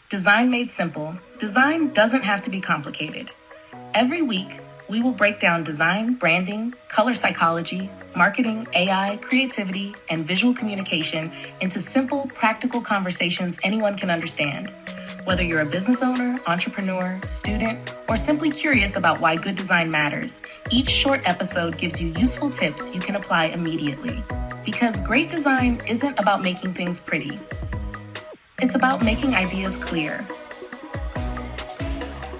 Design made simple. Design doesn't have to be complicated. Every week, we will break down design, branding, color psychology, marketing, AI, creativity, and visual communication into simple, practical conversations anyone can understand. Whether you're a business owner, entrepreneur, student, or simply curious about why good design matters, each short episode gives you useful tips you can apply immediately. Because great design isn't about making things pretty. It's about making ideas clear.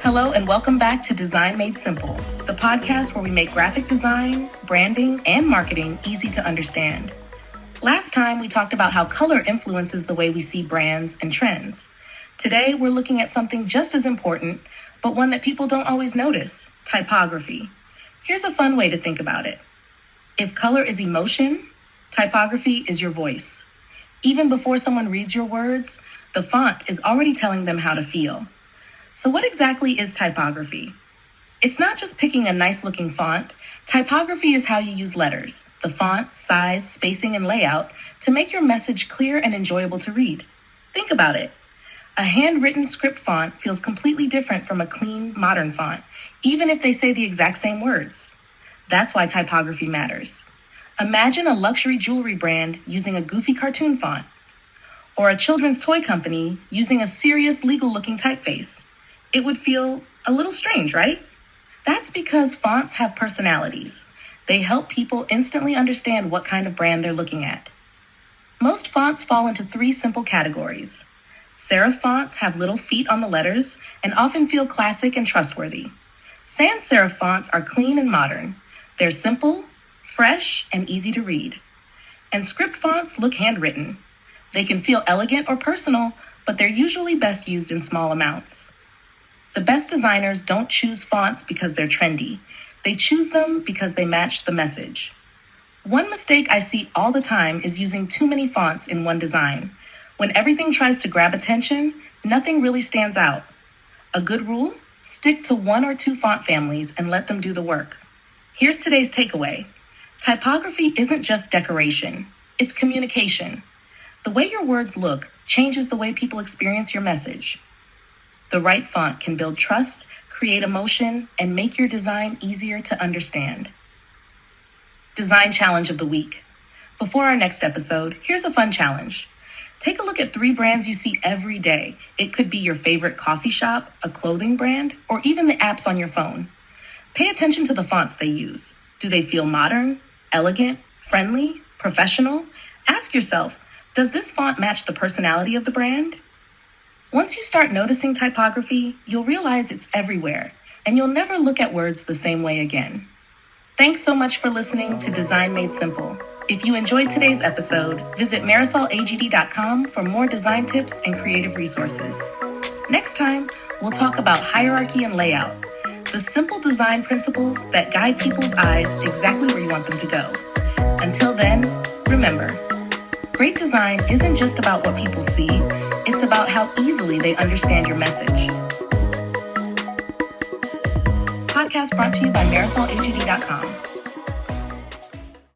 Hello and welcome back to Design Made Simple, the podcast where we make graphic design, branding, and marketing easy to understand. Last time, we talked about how color influences the way we see brands and trends. Today, we're looking at something just as important, but one that people don't always notice: typography. Here's a fun way to think about it. If color is emotion, typography is your voice. Even before someone reads your words, the font is already telling them how to feel. So what exactly is typography? It's not just picking a nice-looking font. Typography is how you use letters, the font, size, spacing, and layout to make your message clear and enjoyable to read. Think about it. A handwritten script font feels completely different from a clean, modern font, even if they say the exact same words. That's why typography matters. Imagine a luxury jewelry brand using a goofy cartoon font, or a children's toy company using a serious, legal-looking typeface. It would feel a little strange, right? That's because fonts have personalities. They help people instantly understand what kind of brand they're looking at. Most fonts fall into three simple categories. Serif fonts have little feet on the letters and often feel classic and trustworthy. Sans serif fonts are clean and modern. They're simple, fresh, and easy to read. And script fonts look handwritten. They can feel elegant or personal, but they're usually best used in small amounts. The best designers don't choose fonts because they're trendy. They choose them because they match the message. One mistake I see all the time is using too many fonts in one design. When everything tries to grab attention, nothing really stands out. A good rule? Stick to one or two font families and let them do the work. Here's today's takeaway. Typography isn't just decoration, it's communication. The way your words look changes the way people experience your message. The right font can build trust, create emotion, and make your design easier to understand. Design challenge of the week. Before our next episode, here's a fun challenge. Take a look at 3 brands you see every day. It could be your favorite coffee shop, a clothing brand, or even the apps on your phone. Pay attention to the fonts they use. Do they feel modern, elegant, friendly, professional? Ask yourself, does this font match the personality of the brand? Once you start noticing typography, you'll realize it's everywhere, and you'll never look at words the same way again. Thanks so much for listening to Design Made Simple. If you enjoyed today's episode, visit marisolagd.com for more design tips and creative resources. Next time, we'll talk about hierarchy and layout, the simple design principles that guide people's eyes exactly where you want them to go. Until then, remember, great design isn't just about what people see, it's about how easily they understand your message. Podcast brought to you by marisolagd.com.